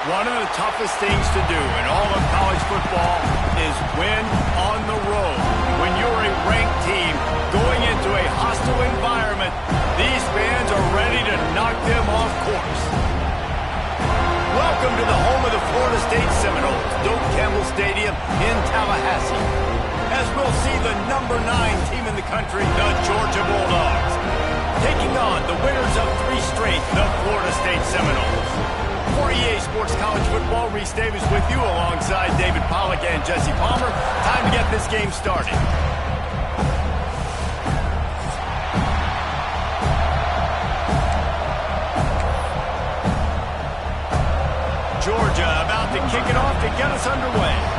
One of the toughest things to do in all of college football is win on the road. When you're a ranked team going into a hostile environment, these fans are ready to knock them off course. Welcome to the home of the Florida State Seminoles, Doak Campbell Stadium in Tallahassee, as we'll see the number 9 team in the country, the Georgia Bulldogs, taking on the winners of 3 straight, the Florida State Seminoles. For EA Sports College Football, Reese Davis with you alongside David Pollack and Jesse Palmer. Time to get this game started. Georgia about to kick it off to get us underway.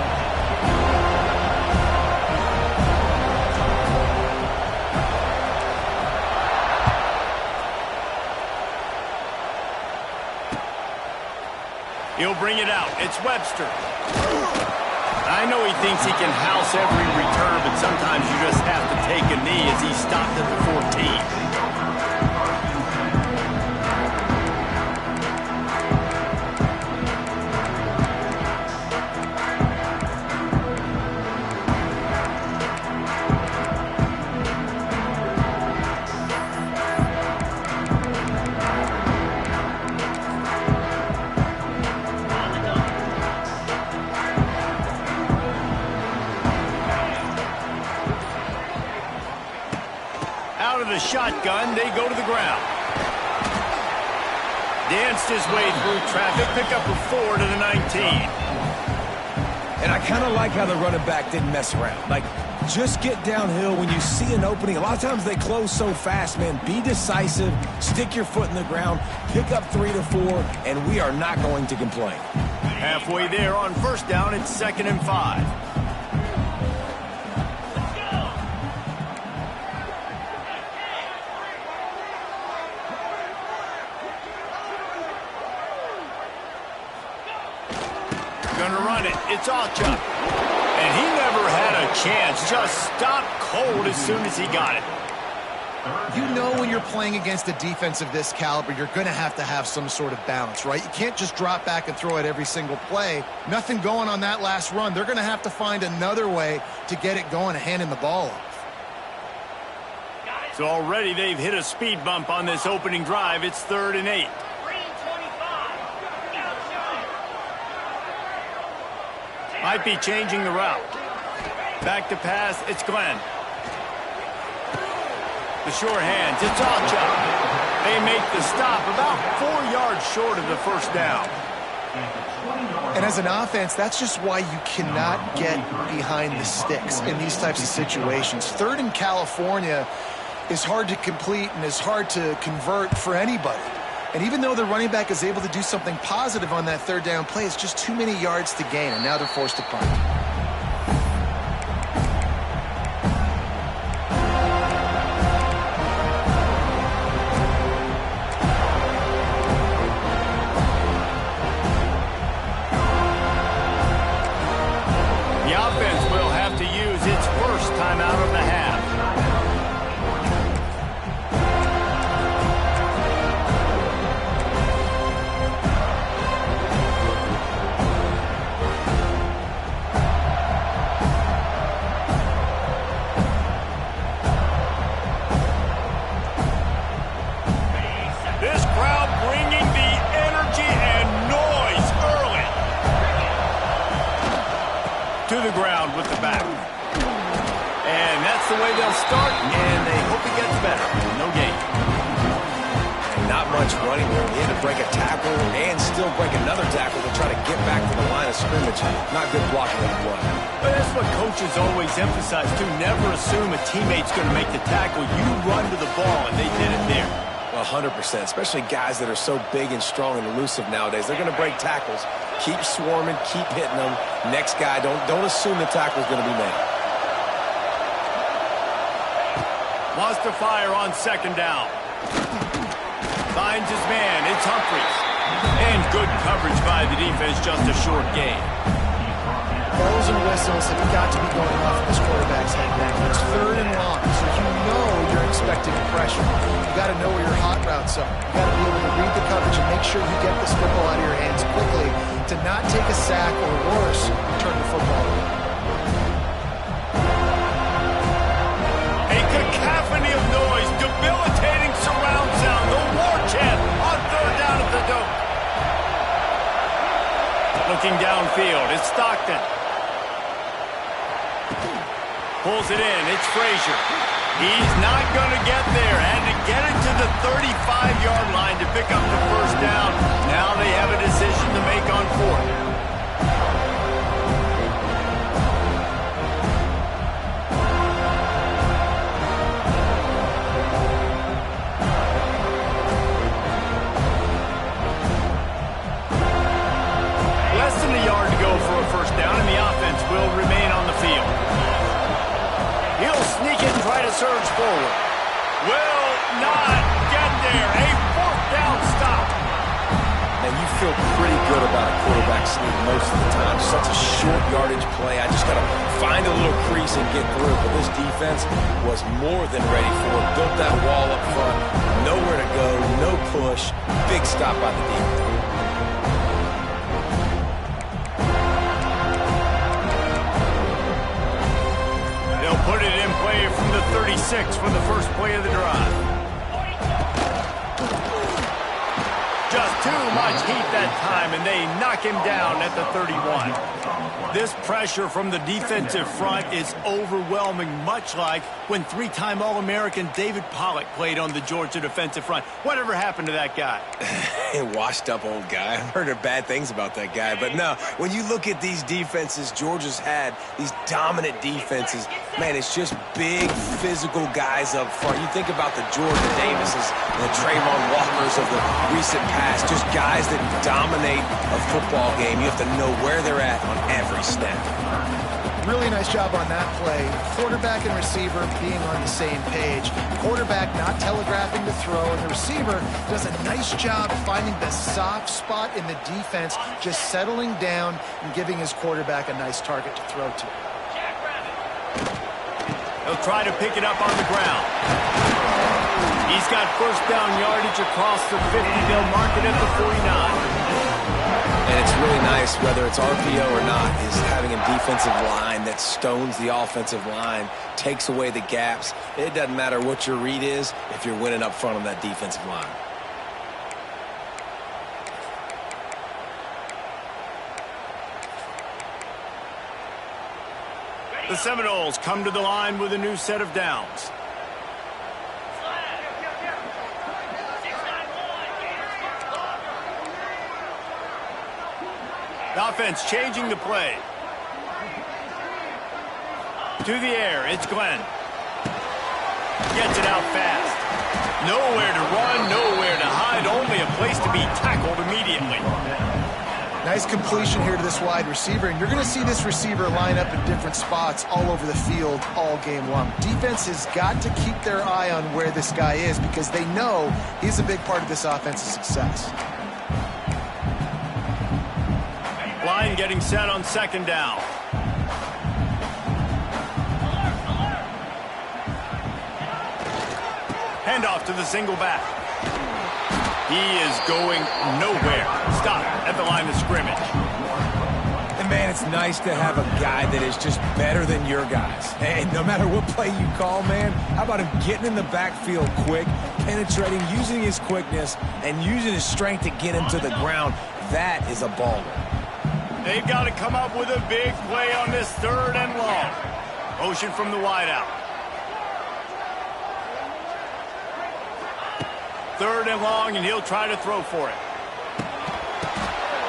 He'll bring it out. It's Webster. I know he thinks he can house every return, but sometimes you just have to take a knee as he stopped at the 14. Out of the shotgun, they go to the ground. Danced his way through traffic, pick up a 4 to the 19. And I kind of like how the running back didn't mess around. Like, just get downhill when you see an opening. A lot of times they close so fast, man. Be decisive, stick your foot in the ground, pick up 3 to 4, and we are not going to complain. Halfway there on first down, it's 2nd and 5. Gonna run it. It's Alchuk. And he never had a chance. Just stopped cold as soon as he got it. You know when you're playing against a defense of this caliber, you're going to have some sort of balance, right? You can't just drop back and throw it every single play. Nothing going on that last run. They're going to have to find another way to get it going and handing the ball off. So already they've hit a speed bump on this opening drive. It's 3rd and 8. Might be changing the route. Back to pass, it's Glenn. The sure hands, it's Alchuk. They make the stop about 4 yards short of the first down. And as an offense, that's just why you cannot get behind the sticks in these types of situations. 3rd in California is hard to complete and is hard to convert for anybody. And even though the running back is able to do something positive on that 3rd down play, it's just too many yards to gain, and now they're forced to punt. The offense will have to use its first timeout of the half. To the ground with the back. And that's the way they'll start, and they hope it gets better. No gain. And not much running room. He had to break a tackle and still break another tackle to try to get back to the line of scrimmage. Not good blocking on the play. But that's what coaches always emphasize, too. Never assume a teammate's going to make the tackle. You run to the ball, and they did it there. 100%, especially guys that are so big and strong and elusive nowadays. They're going to break tackles. Keep swarming, keep hitting them. Next guy, don't assume the tackle's going to be made. Wants to fire on 2nd down. Finds his man. It's Humphries. And good coverage by the defense, just a short gain. Bells and whistles have got to be going off in this quarterback's head now. It's 3rd and long, so you know you're expecting pressure. You got to know where your hot routes are. You got to be able to read the coverage and make sure you get this football out of your hands quickly Looking downfield, it's Stockton. Pulls it in, it's Frazier. He's not going to get there, and to get it to the 35-yard line to pick up the first down. Now they have a decision to make on fourth. Will remain on the field. He'll sneak it and try to surge forward. Will not get there. A fourth down stop. Now, you feel pretty good about a quarterback sneak most of the time. Such a short yardage play. I just got to find a little crease and get through. But this defense was more than ready for it. Built that wall up front. Nowhere to go. No push. Big stop by the defense. Put it in play from the 36 for the first play of the drive. Just too much heat that time, and they knock him down at the 31. This pressure from the defensive front is overwhelming, much like when three-time All-American David Pollock played on the Georgia defensive front. Whatever happened to that guy? Washed-up old guy. I've heard bad things about that guy. But no, when you look at these defenses Georgia's had, these dominant defenses, man, it's just big, physical guys up front. You think about the Georgia Davises, the Trayvon Walkers of the recent past, just guys that dominate a football game. You have to know where they're at on every snap. Really nice job on that play. Quarterback and receiver being on the same page. Quarterback not telegraphing the throw, and the receiver does a nice job finding the soft spot in the defense, just settling down and giving his quarterback a nice target to throw to. He'll try to pick it up on the ground. He's got first down yardage across the 50. They'll mark it at the 49. And it's really nice, whether it's RPO or not, is having a defensive line that stones the offensive line, takes away the gaps. It doesn't matter what your read is if you're winning up front on that defensive line. The Seminoles come to the line with a new set of downs. The offense changing the play. To the air, it's Glenn. Gets it out fast. Nowhere to run, nowhere to hide, only a place to be tackled immediately. Nice completion here to this wide receiver, and you're going to see this receiver line up in different spots all over the field all game long. Defense has got to keep their eye on where this guy is because they know he's a big part of this offense's success. Line getting set on second down. Handoff to the single back. He is going nowhere. Stop at the line of scrimmage. And, man, it's nice to have a guy that is just better than your guys. And no matter what play you call, man, how about him getting in the backfield quick, penetrating, using his quickness, and using his strength to get him to the ground. That is a baller. They've got to come up with a big play on this third and long. Motion from the wideout. Third and long, and he'll try to throw for it.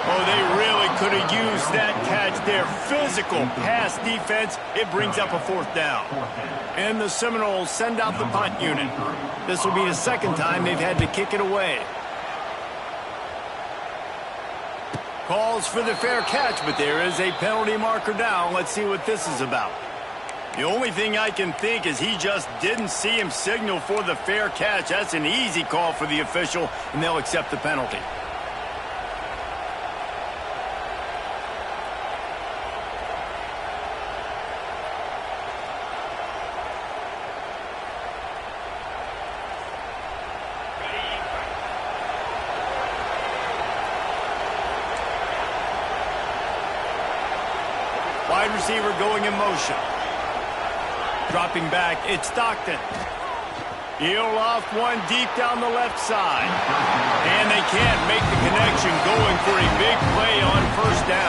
Oh, they really could have used that catch there. Physical pass defense. It brings up a fourth down. And the Seminoles send out the punt unit. This will be the second time they've had to kick it away. Calls for the fair catch, but there is a penalty marker down. Let's see what this is about. The only thing I can think is he just didn't see him signal for the fair catch. That's an easy call for the official, and they'll accept the penalty. Wide receiver going in motion. Dropping back, it's Stockton. He'll loft one deep down the left side. And they can't make the connection, going for a big play on first down.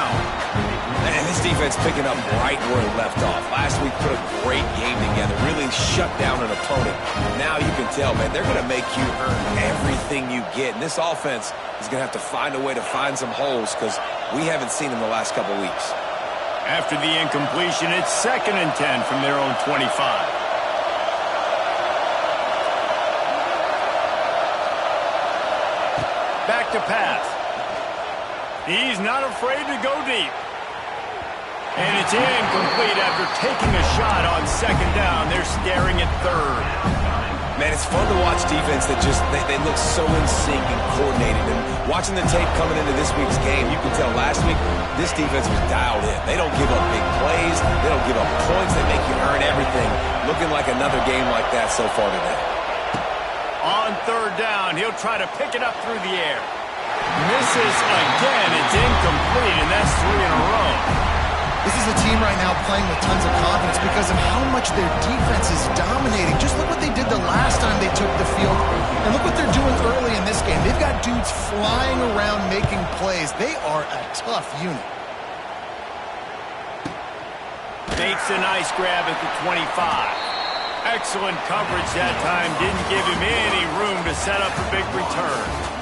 defense picking up right where it left off. Last week put a great game together, really shut down an opponent. Now you can tell, man, they're going to make you earn everything you get. And this offense is going to have to find a way to find some holes because we haven't seen them the last couple weeks. After the incompletion, it's 2nd and 10 from their own 25. Back to pass. He's not afraid to go deep. And it's incomplete after taking a shot on 2nd down. They're staring at 3rd. Man, it's fun to watch defense that just, they look so in sync and coordinated. And watching the tape coming into this week's game, you can tell last week, this defense was dialed in. They don't give up big plays. They don't give up points. They make you earn everything. Looking like another game like that so far today. On 3rd down, he'll try to pick it up through the air. Misses again. It's incomplete, and that's 3 in a row. This is a team right now playing with tons of confidence because of how much their defense is dominating. Just look what they did the last time they took the field, and look what they're doing early in this game. They've got dudes flying around making plays. They are a tough unit. Makes a nice grab at the 25. Excellent coverage that time. Didn't give him any room to set up a big return.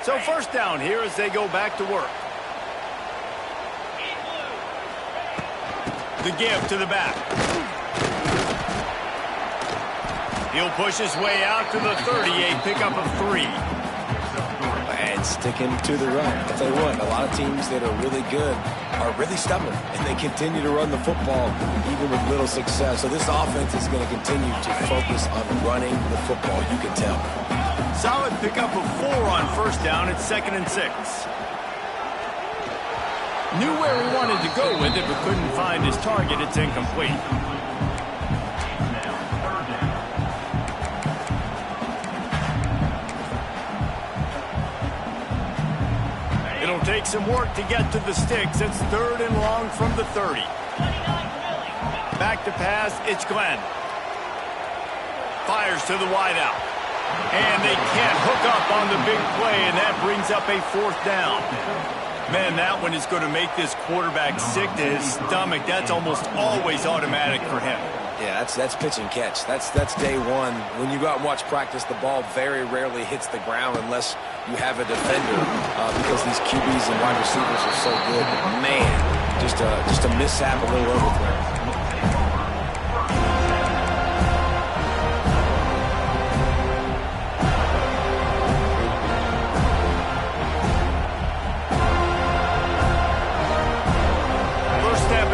So 1st down here as they go back to work. The give to the back. He'll push his way out to the 38, pickup of 3. And sticking to the run. I'll tell you what, a lot of teams that are really good are really stubborn, and they continue to run the football even with little success. So this offense is going to continue to focus on running the football, you can tell. Solid pickup of 4 on 1st down. It's 2nd and 6. Knew where he wanted to go with it, but couldn't find his target. It's incomplete. It'll take some work to get to the sticks. It's 3rd and long from the 30. Back to pass. It's Glenn. Fires to the wideout. And they can't hook up on the big play, and that brings up a 4th down. Man, that one is going to make this quarterback sick to his stomach. That's almost always automatic for him. Yeah, that's pitch and catch. That's day one. When you go out and watch practice, the ball very rarely hits the ground unless you have a defender because these QBs and wide receivers are so good. But man, just a mishap, a little overthrow.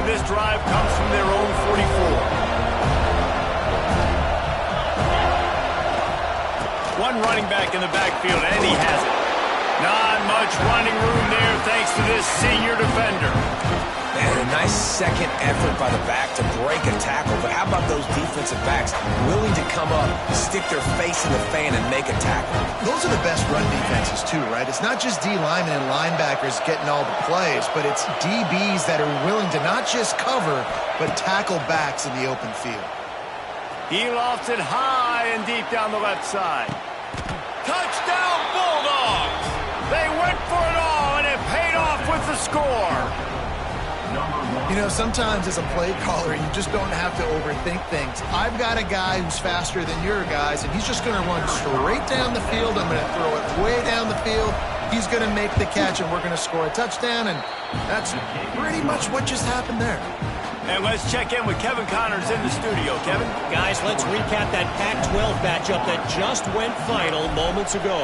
This drive comes from their own 44. One running back in the backfield, and he has it. Not much running room there thanks to this senior defender. Man, a nice second effort by the back to break a tackle, but how about those defensive backs willing to come up, stick their face in the fan, and make a tackle? Those are the best run defenses, too, right? It's not just D linemen and linebackers getting all the plays, but it's DBs that are willing to not just cover, but tackle backs in the open field. He lofts it high and deep down the left side. Touchdown, Bulldogs! They went for it all, and it paid off with the score. You know, sometimes as a play caller, you just don't have to overthink things. I've got a guy who's faster than your guys, and he's just going to run straight down the field. I'm going to throw it way down the field. He's going to make the catch, and we're going to score a touchdown, and that's pretty much what just happened there. And let's check in with Kevin Connors in the studio. Kevin? Guys, let's recap that Pac-12 matchup that just went final moments ago.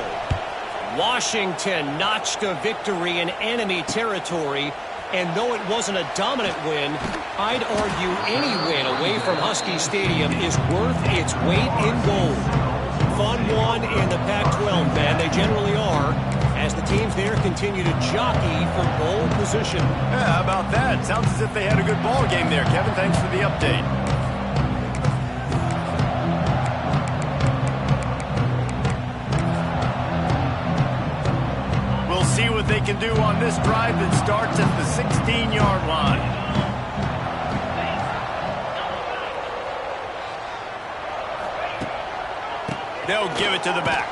Washington notched a victory in enemy territory. And though it wasn't a dominant win, I'd argue any win away from Husky Stadium is worth its weight in gold. Fun one in the Pac-12, man. They generally are, as the teams there continue to jockey for bowl position. Yeah, how about that? Sounds as if they had a good ball game there. Kevin, thanks for the update. See what they can do on this drive that starts at the 16-yard line. They'll give it to the back.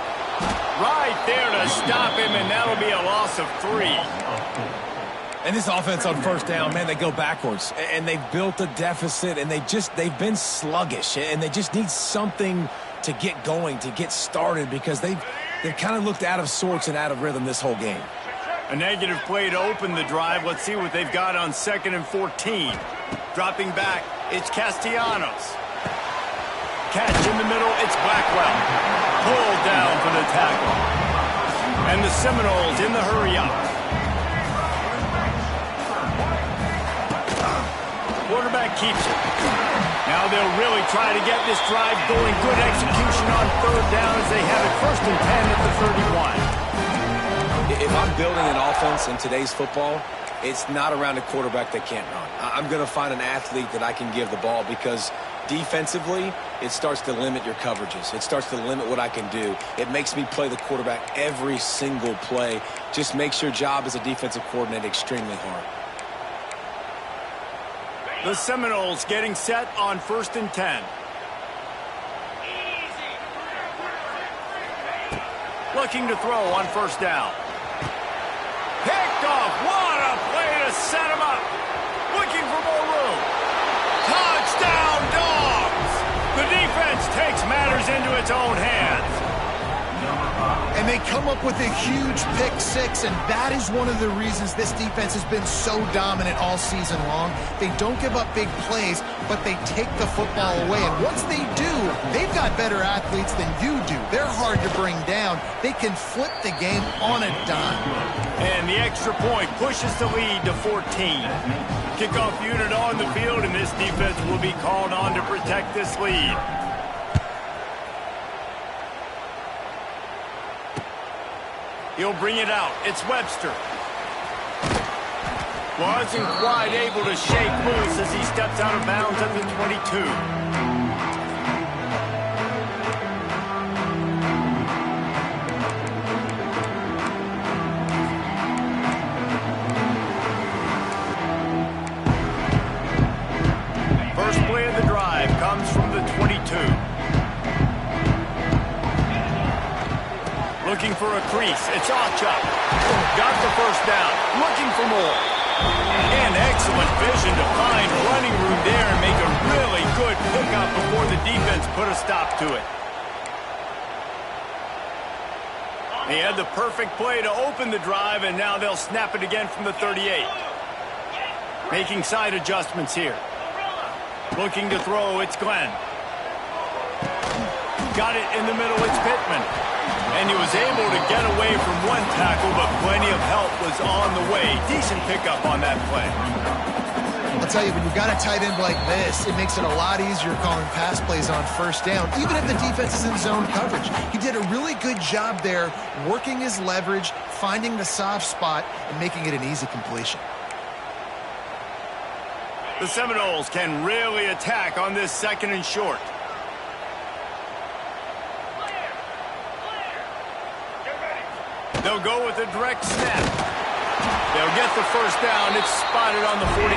Right there to stop him, and that'll be a loss of 3. And this offense on first down, man, they go backwards. And they've built a deficit, and they've been sluggish. And they just need something to get going, to get started, because they've kind of looked out of sorts and out of rhythm this whole game. A negative play to open the drive. Let's see what they've got on 2nd and 14. Dropping back, it's Castellanos. Catch in the middle, it's Blackwell. Pulled down for the tackle. And the Seminoles in the hurry-up. Quarterback keeps it. Now they'll really try to get this drive going. Good execution on 3rd down as they have it 1st and 10 at the 31. If I'm building an offense in today's football, it's not around a quarterback that can't run. I'm going to find an athlete that I can give the ball, because defensively, it starts to limit your coverages. It starts to limit what I can do. It makes me play the quarterback every single play. Just makes your job as a defensive coordinator extremely hard. The Seminoles getting set on 1st and 10. Looking to throw on 1st down. Picked off. What a play to set him up. Looking for more room. Touchdown, Dawgs. The defense takes matters into its own hands. And they come up with a huge pick 6, and that is one of the reasons this defense has been so dominant all season long. They don't give up big plays, but they take the football away. And once they do, they've got better athletes than you do. They're hard to bring down. They can flip the game on a dime. And the extra point pushes the lead to 14. Kickoff unit on the field, and this defense will be called on to protect this lead. He'll bring it out. It's Webster. Wasn't quite able to shake loose as he steps out of bounds at the 22. First play of the drive comes from the 22. Looking for a crease. It's Ochop. Got the 1st down. Looking for more. And excellent vision to find running room there and make a really good pickup before the defense put a stop to it. They had the perfect play to open the drive, and now they'll snap it again from the 38. Making side adjustments here. Looking to throw. It's Glenn. Got it in the middle. It's Pittman. And he was able to get away from one tackle, but plenty of help was on the way. Decent pickup on that play. I'll tell you, when you've got a tight end like this, it makes it a lot easier calling pass plays on 1st down, even if the defense is in zone coverage. He did a really good job there, working his leverage, finding the soft spot, and making it an easy completion. The Seminoles can really attack on this 2nd and short. They'll go with a direct snap. They'll get the 1st down. It's spotted on the 49.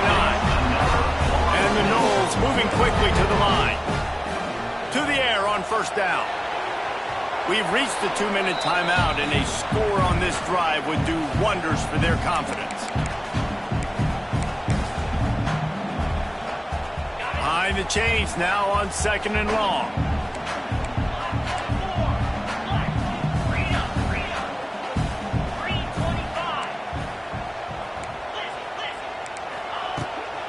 And the Noles moving quickly to the line. To the air on 1st down. We've reached the 2-minute timeout, and a score on this drive would do wonders for their confidence. Behind the chains now on 2nd and long.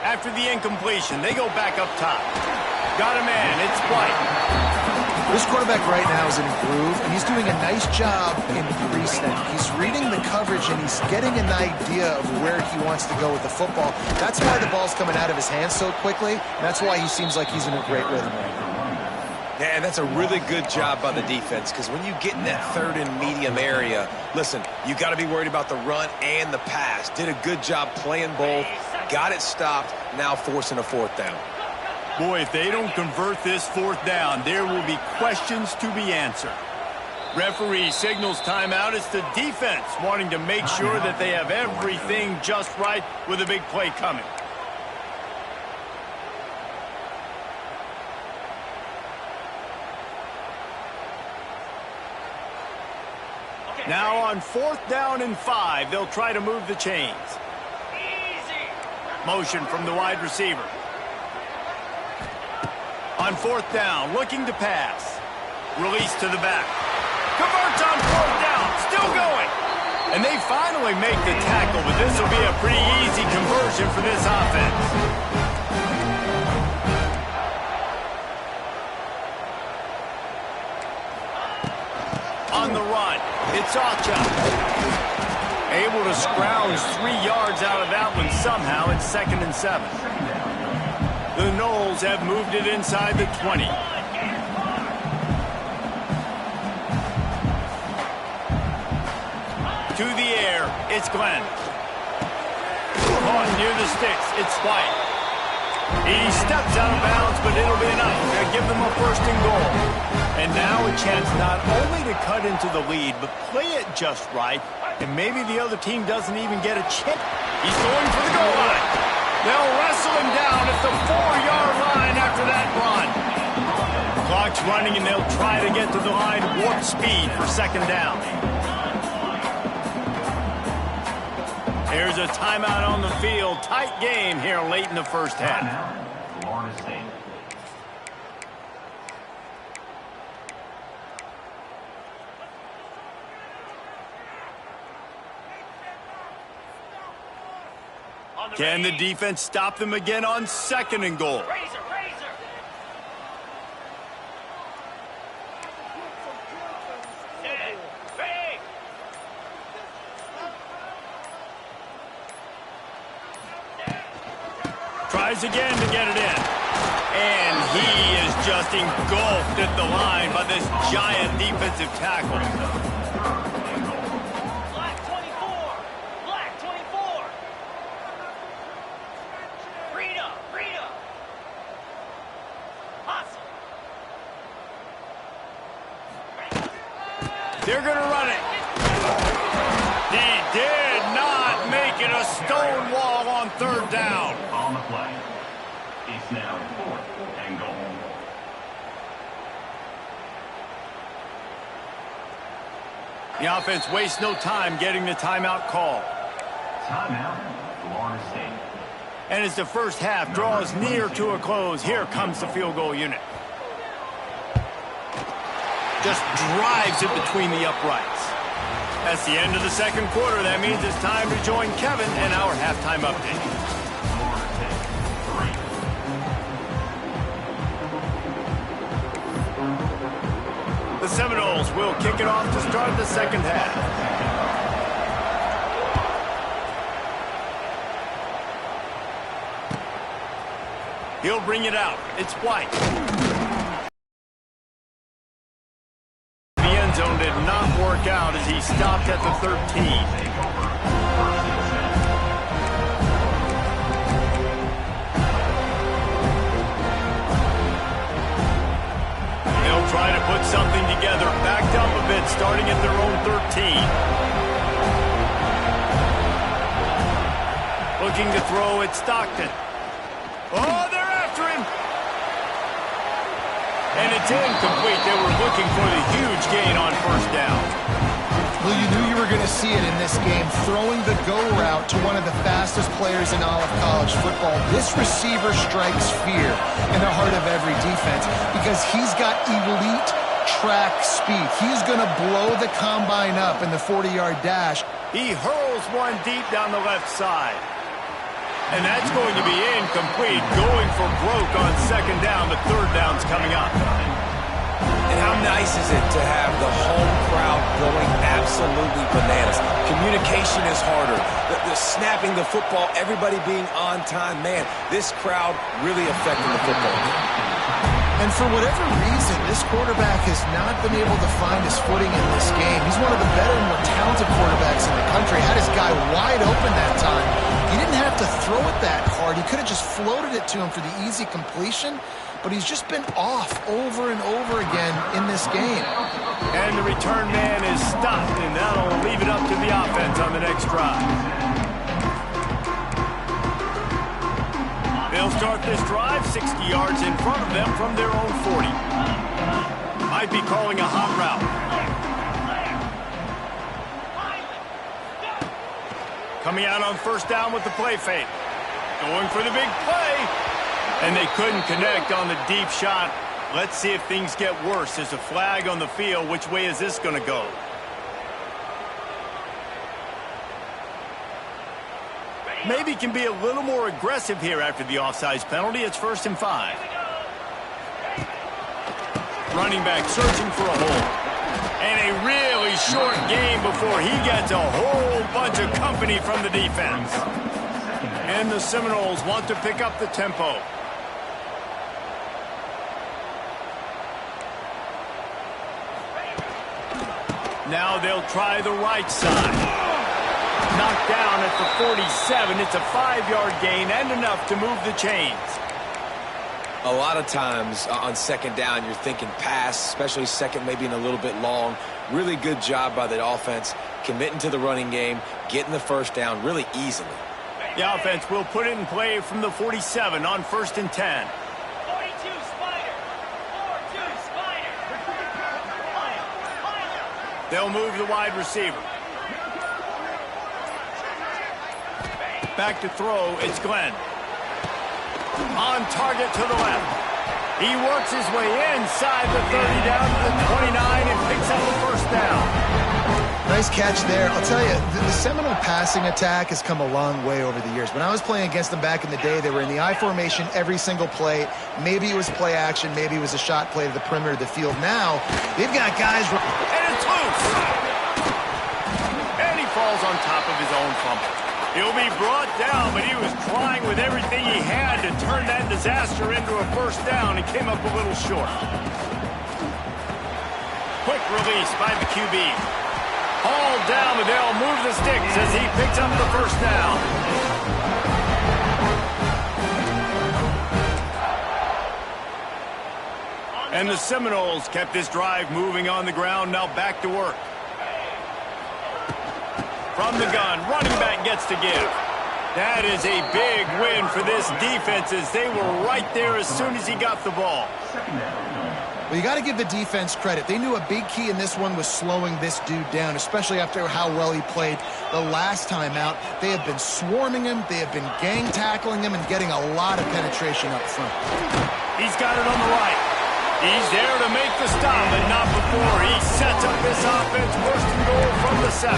After the incompletion, they go back up top. Got a man, it's White. This quarterback right now is in a groove, and he's doing a nice job in pre-snap. He's reading the coverage, and he's getting an idea of where he wants to go with the football. That's why the ball's coming out of his hands so quickly, and that's why he seems like he's in a great rhythm right now. Yeah, and that's a really good job by the defense, because when you get in that 3rd and medium area, listen, you got to be worried about the run and the pass. Did a good job playing both, got it stopped, now forcing a 4th down. Boy, if they don't convert this 4th down, there will be questions to be answered. Referee signals timeout. It's the defense wanting to make sure that they have everything just right with a big play coming. Now on 4th down and 5, they'll try to move the chains. Motion from the wide receiver. On 4th down, looking to pass. Release to the back. Converts on 4th down, still going. And they finally make the tackle, but this will be a pretty easy conversion for this offense. On the run, it's Ocha. Able to scrounge 3 yards out of that one somehow. It's 2nd and 7. The Noles have moved it inside the 20. To the air, it's Glenn. Caught near the sticks, it's White. He steps out of bounds, but it'll be enough to give them a 1st and goal. And now a chance not only to cut into the lead, but play it just right. And maybe the other team doesn't even get a chip. He's going for the goal line. They'll wrestle him down at the 4-yard line after that run. Clock's running, and they'll try to get to the line warp speed for 2nd down. There's a timeout on the field. Tight game here late in the 1st half. Can the defense stop them again on 2nd and goal? Tries again to get it in. And he is just engulfed at the line by this giant defensive tackle. Black 24. Black 24. Rita. Hustle. They're going to run it. He did not make it a stone wall on 3rd down. On the play. It's now 4th and goal. The offense wastes no time getting the timeout call. Timeout, Florida State. And as the 1st half draws near to a close, here comes the field goal unit. Just drives it between the uprights. That's the end of the 2nd quarter. That means it's time to join Kevin and our halftime update. The Seminoles will kick it off to start the 2nd half. He'll bring it out. It's White. The end zone did not work out as he stopped at the 13. Try to put something together, backed up a bit, starting at their own 13. Looking to throw at Stockton. Oh, they're after him! And it's incomplete. They were looking for the huge gain on 1st down. Well, you knew you were going to see it in this game, throwing the go route to one of the fastest players in all of college football. This receiver strikes fear in the heart of every defense because he's got elite track speed. He's going to blow the combine up in the 40-yard dash. He hurls one deep down the left side. And that's going to be incomplete, going for broke on 2nd down. The 3rd down's coming up. And how nice is it to have the home crowd going absolutely bananas? Communication is harder. The snapping the football, everybody being on time. Man, this crowd really affecting the football game. And for whatever reason, this quarterback has not been able to find his footing in this game. He's one of the better and more talented quarterbacks in the country. Had his guy wide open that time. He didn't have to throw it that hard. He could have just floated it to him for the easy completion. But he's just been off over and over again in this game. And the return man is stopped, and that'll leave it up to the offense on the next drive. They'll start this drive 60 yards in front of them from their own 40. Might be calling a hot route. Coming out on first down with the play fake. Going for the big play. And they couldn't connect on the deep shot. Let's see if things get worse. There's a flag on the field. Which way is this going to go? Maybe can be a little more aggressive here after the offsides penalty. It's 1st and 5. Running back searching for a hole. And a really short game before he gets a whole bunch of company from the defense. And the Seminoles want to pick up the tempo. Now they'll try the right side. Knocked down at the 47. It's a 5-yard gain and enough to move the chains. A lot of times on second down, you're thinking pass, especially second, maybe in a little bit long. Really good job by the offense, committing to the running game, getting the first down really easily. The offense will put it in play from the 47 on 1st and 10. 42 Spider. 4-2 Spider. They'll move the wide receiver. Back to throw, it's Glenn. On target to the left. He works his way inside the 30 down to the 29 and picks up the first down. Nice catch there. I'll tell you, the Seminole passing attack has come a long way over the years. When I was playing against them back in the day, they were in the I formation every single play. Maybe it was play action, maybe it was a shot play to the perimeter of the field. Now, they've got guys... And it's loose! And he falls on top of his own fumble. He'll be brought down, but he was trying with everything he had to turn that disaster into a first down and came up a little short. Quick release by the QB. Hauled down, but they'll move the sticks as he picks up the first down. And the Seminoles kept this drive moving on the ground, now back to work. From the gun, running back gets to give. That is a big win for this defense as they were right there as soon as he got the ball. Well, you got to give the defense credit. They knew a big key in this one was slowing this dude down, especially after how well he played the last time out. They have been swarming him. They have been gang tackling him and getting a lot of penetration up front. He's got it on the right. He's there to make the stop, but not before he sets up this offense. 1st and goal from the 7.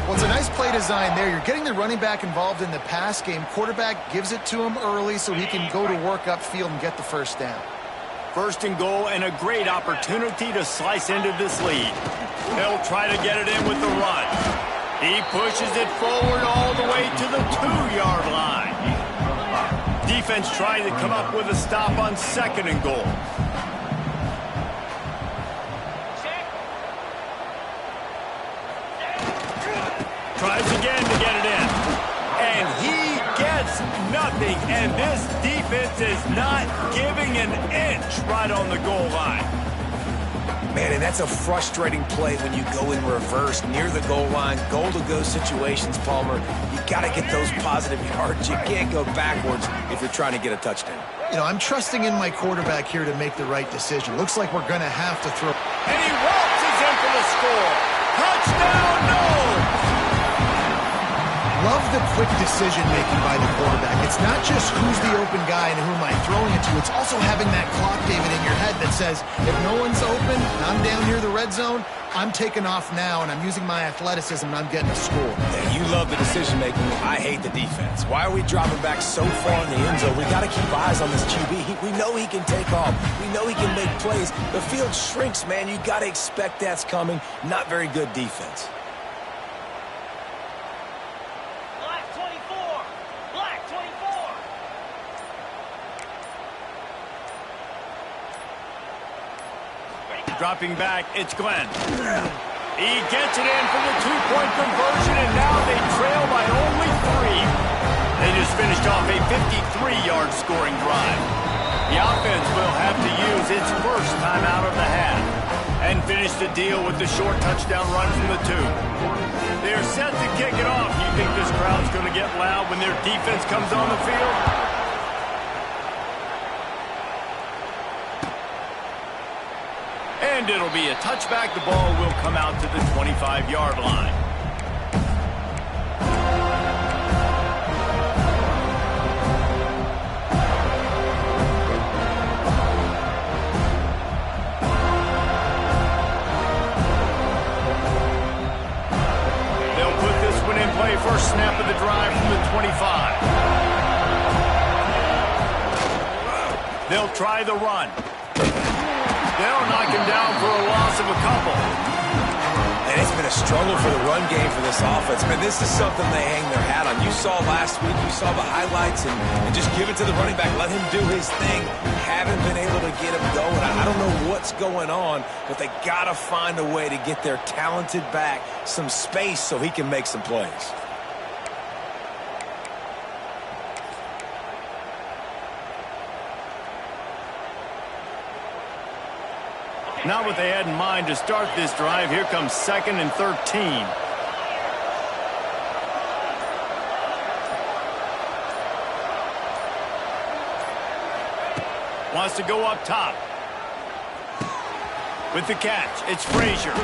Well, it's a nice play design there. You're getting the running back involved in the pass game. Quarterback gives it to him early so he can go to work upfield and get the first down. 1st and goal and a great opportunity to slice into this lead. They'll try to get it in with the run. He pushes it forward all the way to the 2-yard line. Defense trying to come up with a stop on 2nd and goal. Tries again to get it in. And he gets nothing. And this defense is not giving an inch right on the goal line. Man, and that's a frustrating play when you go in reverse near the goal line, goal-to-go situations, Palmer. You got to get those positive yards. You can't go backwards if you're trying to get a touchdown. You know, I'm trusting in my quarterback here to make the right decision. Looks like we're going to have to throw. And he waltzes in for the score. Touchdown, Noles! Love the quick decision-making by the quarterback. It's not just who's the open guy and who am I throwing it to. It's also having that clock, David, in your head that says, if no one's open and I'm down near the red zone, I'm taking off now and I'm using my athleticism and I'm getting a score. Yeah, you love the decision-making. I hate the defense. Why are we dropping back so far in the end zone? We got to keep eyes on this QB. We know he can take off. We know he can make plays. The field shrinks, man. You got to expect that's coming. Not very good defense. Dropping back, it's Glenn. He gets it in for the 2-point conversion, and now they trail by only 3. They just finished off a 53-yard scoring drive. The offense will have to use its first time out of the half and finish the deal with the short touchdown run from the 2. They're set to kick it off. You think this crowd's going to get loud when their defense comes on the field? And it'll be a touchback. The ball will come out to the 25-yard line. They'll try the run. They'll knock him down for a loss of a couple. And it's been a struggle for the run game for this offense. Man, this is something they hang their hat on. You saw last week, you saw the highlights, and just give it to the running back. Let him do his thing. Haven't been able to get him going. I don't know what's going on, but they got to find a way to get their talented back some space so he can make some plays. Not what they had in mind to start this drive. Here comes 2nd and 13. Wants to go up top. With the catch, it's Frazier.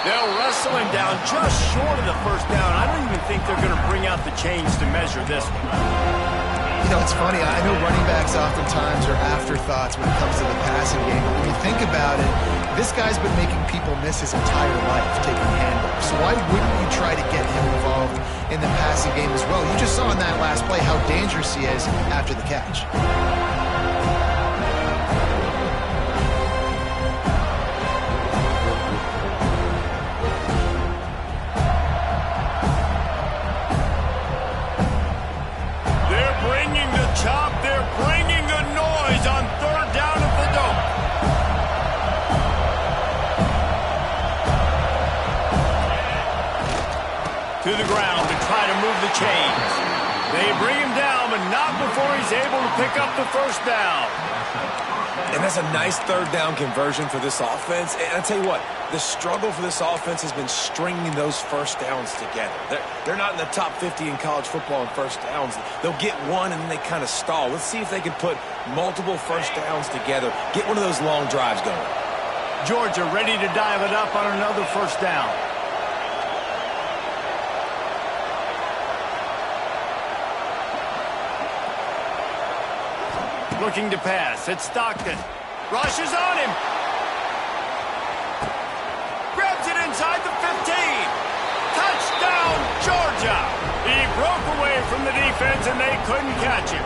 They'll wrestle him down just short of the first down. I don't even think they're going to bring out the chains to measure this one. You know, it's funny. I know running backs oftentimes are afterthoughts when it comes to the passing game. But when you think about it, this guy's been making people miss his entire life taking handoffs. So why wouldn't you try to get him involved in the passing game as well? You just saw in that last play how dangerous he is after the catch. They're bringing the noise on 3rd down at the Dome. To the ground to try to move the chains. They bring him down, but not before he's able to pick up the first down. And that's a nice 3rd down conversion for this offense. And I tell you what, the struggle for this offense has been stringing those first downs together. They're not in the top 50 in college football in first downs. They'll get one and then they kind of stall. Let's see if they can put multiple first downs together. Get one of those long drives going. Georgia ready to dial it up on another first down. Looking to pass. It's Stockton. Rushes on him. Grabs it inside the 15. Touchdown, Georgia. He broke away from the defense, and they couldn't catch him.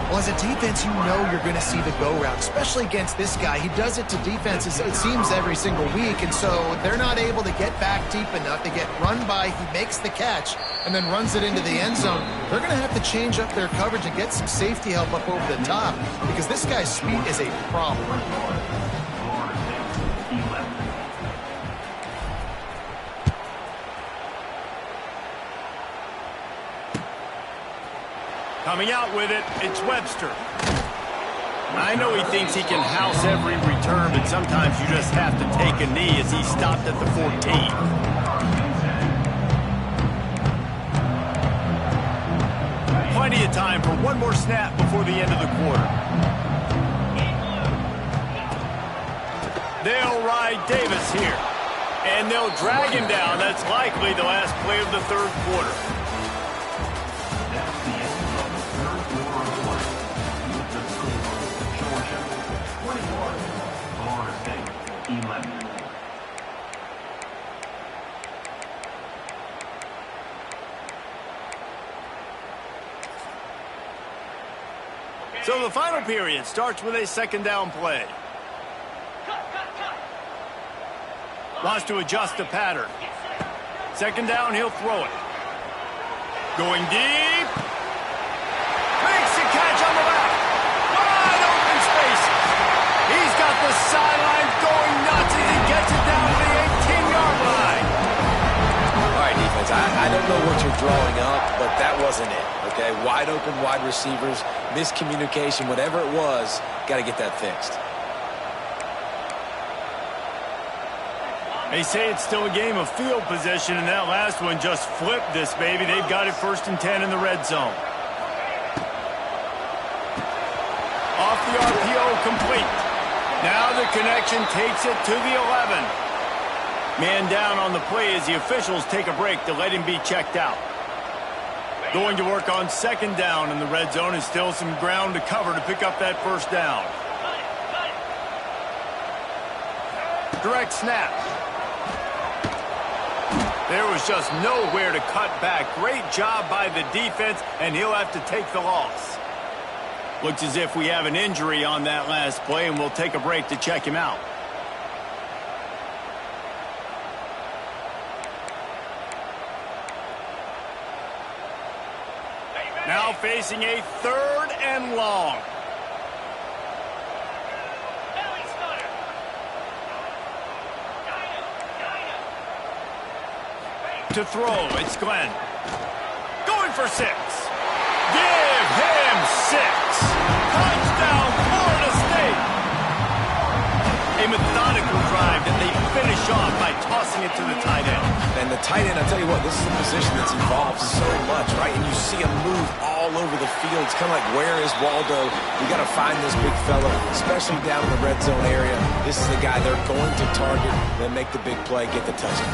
Well, as a defense, you know you're going to see the go route, especially against this guy. He does it to defenses, it seems, every single week, and so they're not able to get back deep enough. They get run by, he makes the catch, and then runs it into the end zone. They're going to have to change up their coverage and get some safety help up over the top because this guy's speed is a problem. Coming out with it, it's Webster. I know he thinks he can house every return, but sometimes you just have to take a knee as he stopped at the 14. Plenty of time for one more snap before the end of the quarter. They'll ride Davis here. And they'll drag him down. That's likely the last play of the 3rd quarter. So the final period starts with a 2nd down play. Wants to adjust the pattern. 2nd down, he'll throw it. Going deep. Makes the catch on the left. Wide open spaces. He's got the sideline going nuts as he gets it down to the 18-yard line. All right, defense, I don't know what you're drawing up, but that wasn't it, okay? Wide open wide receivers, miscommunication, whatever it was, got to get that fixed. They say it's still a game of field position, and that last one just flipped this baby. They've got it 1st and 10 in the red zone. Off the RPO, complete. Now the connection takes it to the 11. Man down on the play as the officials take a break to let him be checked out. Going to work on 2nd down in the red zone, and still some ground to cover to pick up that first down. Direct snap. There was just nowhere to cut back. Great job by the defense, and he'll have to take the loss. Looks as if we have an injury on that last play, and we'll take a break to check him out. Now facing a 3rd and long. To throw, it's Glenn. Going for 6. Give him 6. Touchdown, Florida State. A methodical drive that they finish off by tossing it to the tight end. And the tight end, I'll tell you what, this is a position that's evolved so much, right? And you see him move all over the field. It's kind of like, where is Waldo? You got to find this big fella, especially down in the red zone area. This is the guy they're going to target, then make the big play, get the touchdown.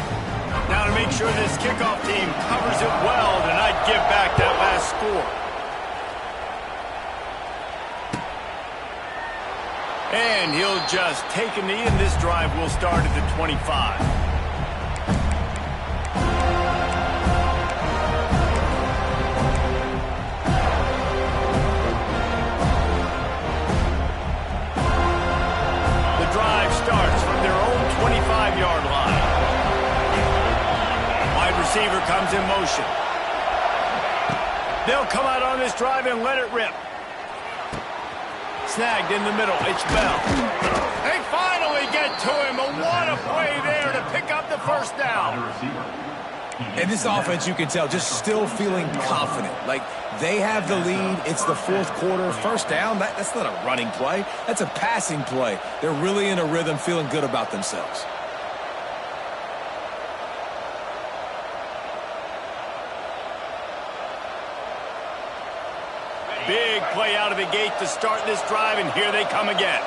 Now to make sure this kickoff team covers it well, then I'd give back that last score. And he'll just take a knee, and this drive will start at the 25. The drive starts from their own 25-yard line. Wide receiver comes in motion. They'll come out on this drive and let it rip. Snagged in the middle. It's Bell. They finally get to him. And what a play there to pick up the first down. And this offense, you can tell, just still feeling confident. Like, they have the lead. It's the 4th quarter. First down, that's not a running play. That's a passing play. They're really in a rhythm, feeling good about themselves. Big play out of the gate to start this drive, and here they come again.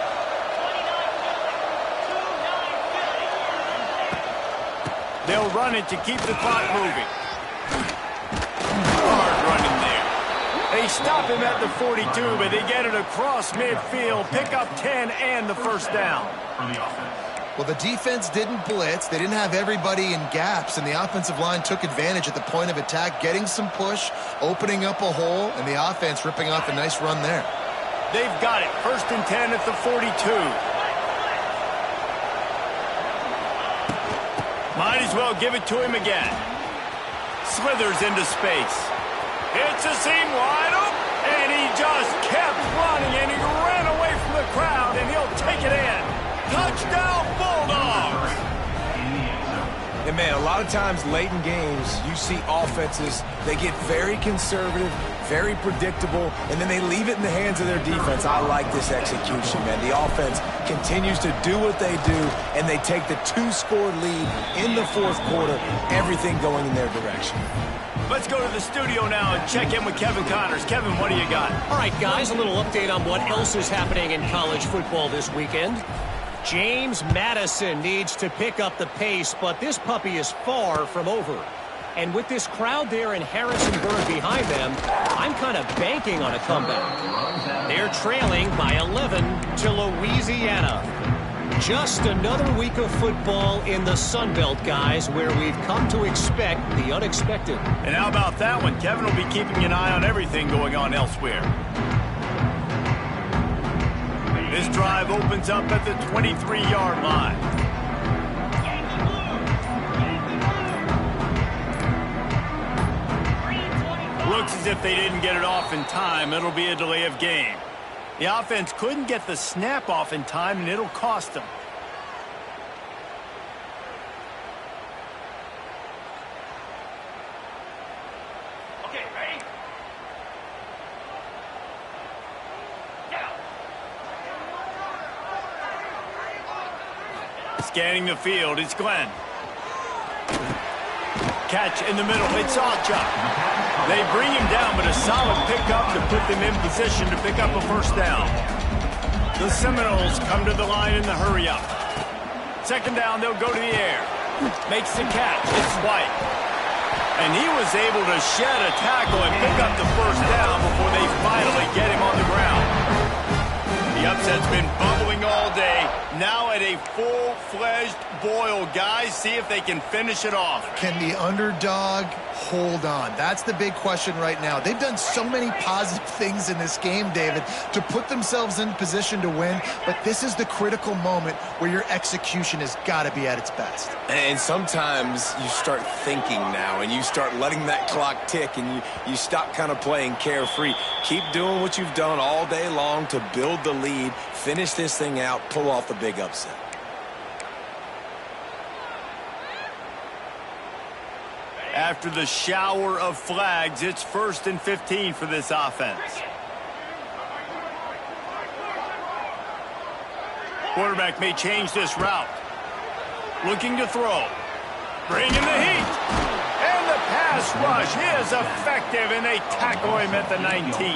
They'll run it to keep the clock moving. Hard running there. They stop him at the 42, but they get it across midfield, pick up 10 and the first down. Well, the defense didn't blitz. They didn't have everybody in gaps, and the offensive line took advantage at the point of attack, getting some push, opening up a hole, and the offense ripping off a nice run there. They've got it. 1st and 10 at the 42. Might as well give it to him again. Slithers into space. Hits a seam wide open, and he just kept running, and he ran away from the crowd, and he'll take it in. Touchdown, Bulldogs! And, man, a lot of times late in games, you see offenses, they get very conservative, very predictable, and then they leave it in the hands of their defense. I like this execution, man. The offense continues to do what they do, and they take the 2-score lead in the 4th quarter, everything going in their direction. Let's go to the studio now and check in with Kevin Connors. Kevin, what do you got? All right, guys, a little update on what else is happening in college football this weekend. James Madison needs to pick up the pace, but this puppy is far from over. And with this crowd there in Harrisonburg behind them, I'm kind of banking on a comeback. They're trailing by 11 to Louisiana. Just another week of football in the Sun Belt, guys, where we've come to expect the unexpected. And how about that one? Kevin will be keeping an eye on everything going on elsewhere. This drive opens up at the 23-yard line. Looks as if they didn't get it off in time. It'll be a delay of game. The offense couldn't get the snap off in time, and it'll cost them. Okay, ready? Scanning the field, it's Glenn. Catch in the middle, it's Alchuk. They bring him down, but a solid pickup to put them in position to pick up a first down. The Seminoles come to the line in the hurry-up. 2nd down, they'll go to the air. Makes the catch, it's White. And he was able to shed a tackle and pick up the first down before they finally get him on the ground. The upset's been bubbling all day, now at a full-fledged spoiled, guys. See if they can finish it off. Can the underdog hold on? That's the big question right now. They've done so many positive things in this game, David, to put themselves in position to win, but this is the critical moment where your execution has got to be at its best. And sometimes you start thinking now, and you start letting that clock tick, and you stop kind of playing carefree. Keep doing what you've done all day long to build the lead, finish this thing out, pull off the big upset. After the shower of flags, it's 1st and 15 for this offense. Quarterback may change this route. Looking to throw. Bringing the heat. And the pass rush is effective, and they tackle him at the 19.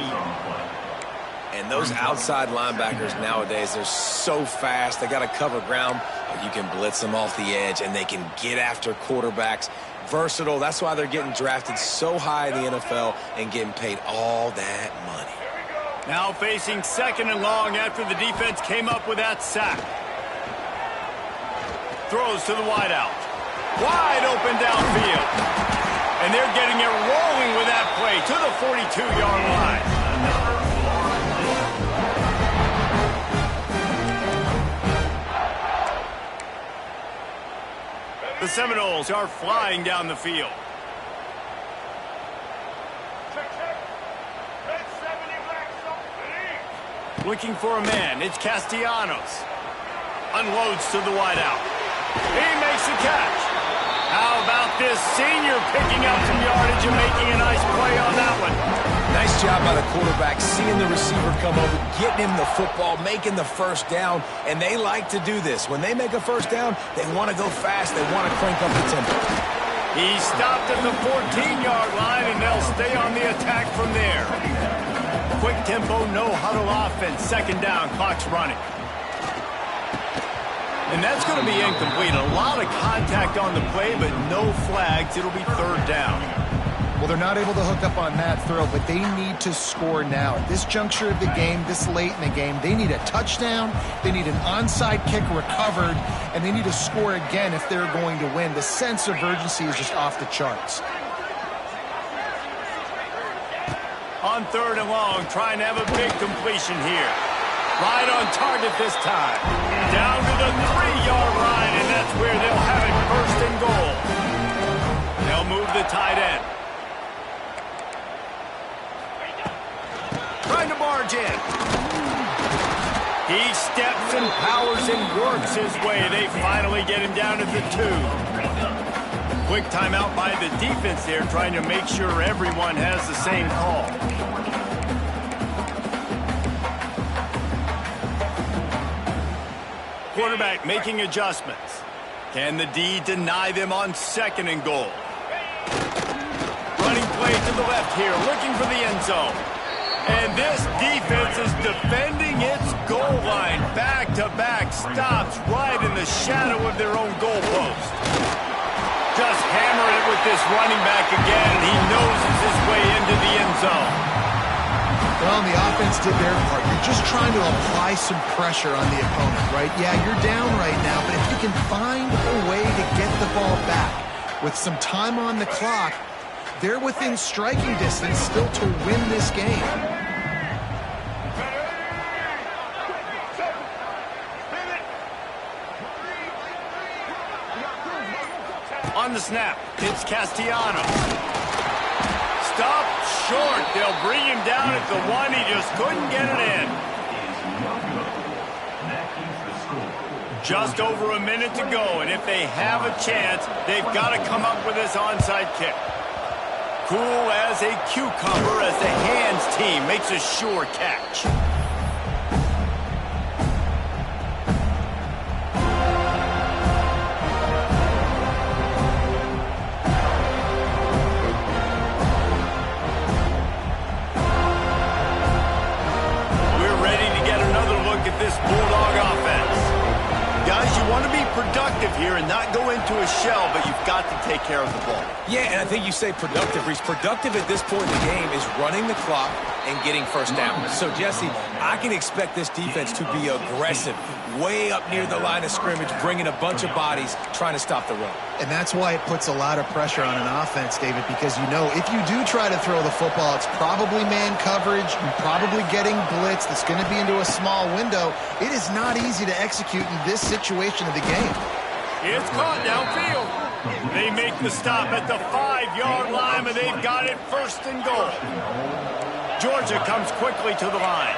And those outside linebackers nowadays, they're so fast. They got to cover ground, but you can blitz them off the edge, and they can get after quarterbacks. Versatile. That's why they're getting drafted so high in the NFL and getting paid all that money. Now facing 2nd and long after the defense came up with that sack. Throws to the wideout. Wide open downfield. And they're getting it rolling with that play to the 42-yard line. The Seminoles are flying down the field. Looking for a man. It's Castellanos. Unloads to the wideout. He makes the catch. How about this senior picking up some yardage and making a nice play on that one? Nice job by the quarterback, seeing the receiver come over, getting him the football, making the first down, and they like to do this. When they make a first down, they want to go fast. They want to crank up the tempo. He stopped at the 14-yard line, and they'll stay on the attack from there. Quick tempo, no huddle offense. 2nd down, clock's running. And that's going to be incomplete. A lot of contact on the play, but no flags. It'll be 3rd down. Well, they're not able to hook up on that throw, but they need to score now. At this juncture of the game, this late in the game, they need a touchdown, they need an onside kick recovered, and they need to score again if they're going to win. The sense of urgency is just off the charts. On 3rd and long, trying to have a big completion here. Right on target this time. Down to the 3-yard line, and that's where they'll have it 1st and goal. They'll move the tight end. Trying to barge in. He steps and powers and works his way. They finally get him down at the 2. Quick timeout by the defense there, trying to make sure everyone has the same call. Quarterback making adjustments. Can the D deny them on 2nd and goal? Running play to the left here, looking for the end zone. And this defense is defending its goal line. Back-to-back stops right in the shadow of their own goalpost. Just hammering it with this running back again, and he noses his way into the end zone. Well, the offense did their part. You're just trying to apply some pressure on the opponent, right? Yeah, you're down right now, but if you can find a way to get the ball back with some time on the clock, they're within striking distance still to win this game. On the snap, it's Castellanos. Stopped short. They'll bring him down at the 1. He just couldn't get it in. Just over a minute to go, and if they have a chance, they've got to come up with this onside kick. Cool as a cucumber as the hands team makes a sure catch. This Bulldog offense. Guys, you want to be productive here and not go into a shell, but you've got to take care of the ball. Yeah, and I think you say productive, Reese. Productive at this point in the game is running the clock, and getting first down. So, Jesse, I can expect this defense to be aggressive, way up near the line of scrimmage, bringing a bunch of bodies, trying to stop the run. And that's why it puts a lot of pressure on an offense, David, because you know if you do try to throw the football, it's probably man coverage, you're probably getting blitz, that's going to be into a small window. It is not easy to execute in this situation of the game. It's caught downfield. They make the stop at the 5-yard line, and they've got it first and goal. Georgia comes quickly to the line.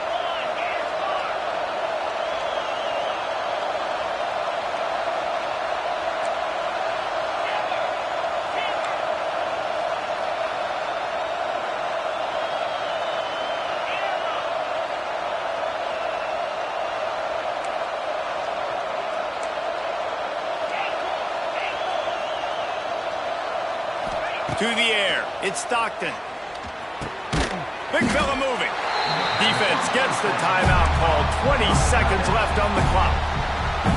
To the air, it's Stockton. Big fella moving. Defense gets the timeout called. 20 seconds left on the clock.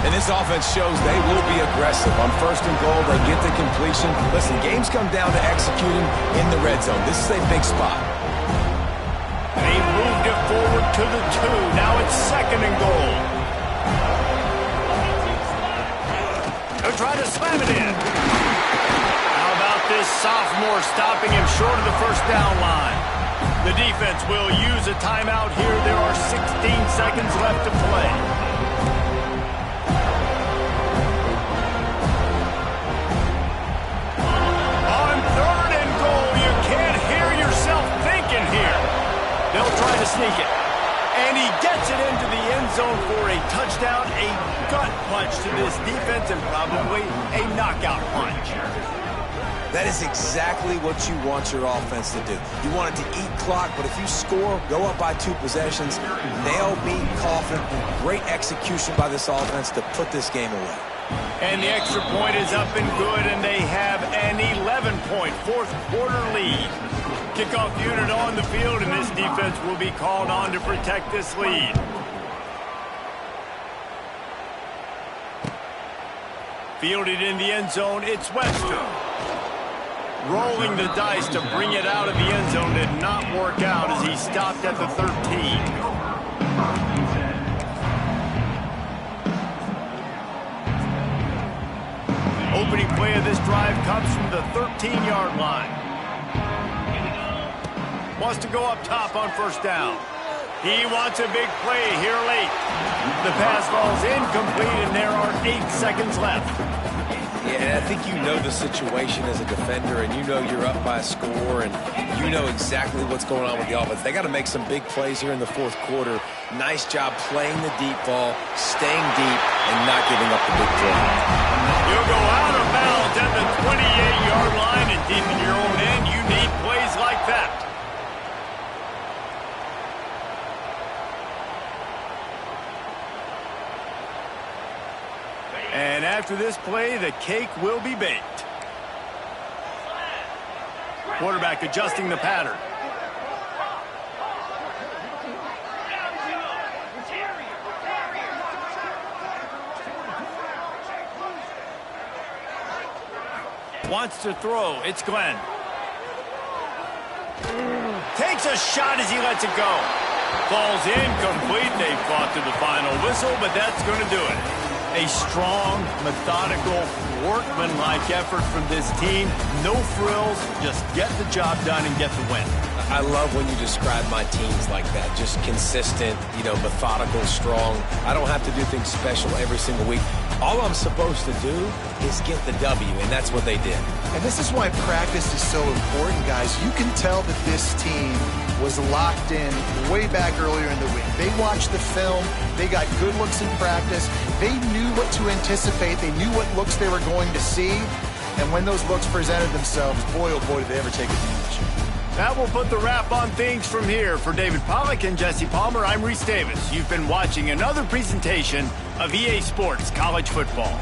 And this offense shows they will be aggressive. On first and goal, they get the completion. Listen, games come down to executing in the red zone. This is a big spot. They moved it forward to the 2. Now it's second and goal. They'll try to slam it in. This sophomore stopping him short of the first down line. The defense will use a timeout here. There are 16 seconds left to play. On third and goal, you can't hear yourself thinking here. They'll try to sneak it. And he gets it into the end zone for a touchdown, a gut punch to this defense, and probably a knockout punch. That is exactly what you want your offense to do. You want it to eat clock, but if you score, go up by 2 possessions, nail beat Coffin. Great execution by this offense to put this game away. And the extra point is up and good, and they have an 11-point fourth-quarter lead. Kickoff unit on the field, and this defense will be called on to protect this lead. Fielded in the end zone, it's Webster. Rolling the dice to bring it out of the end zone did not work out as he stopped at the 13. Opening play of this drive comes from the 13-yard line. Wants to go up top on first down. He wants a big play here late. The pass falls incomplete, and there are 8 seconds left. Yeah, and I think you know the situation as a defender, and you know you're up by a score, and you know exactly what's going on with the offense. They got to make some big plays here in the fourth quarter. Nice job playing the deep ball, staying deep, and not giving up the big play. You'll go out of bounds at the 28-yard line, and deep in your own end, you need plays like that. And after this play, the cake will be baked. Quarterback adjusting the pattern. Wants to throw. It's Glenn. Takes a shot as he lets it go. Falls incomplete. They fought to the final whistle, but that's going to do it. A strong, methodical, workmanlike effort from this team. No frills, just get the job done and get the win. I love when you describe my teams like that. Just consistent, methodical, strong. I don't have to do things special every single week. All I'm supposed to do is get the W, and that's what they did. And this is why practice is so important, guys. You can tell that this team was locked in way back earlier in the week. They watched the film. They got good looks in practice. They knew what to anticipate. They knew what looks they were going to see. And when those looks presented themselves, boy, oh boy, did they ever take advantage. That will put the wrap on things from here. For David Pollack and Jesse Palmer, I'm Reese Davis. You've been watching another presentation of EA Sports College Football.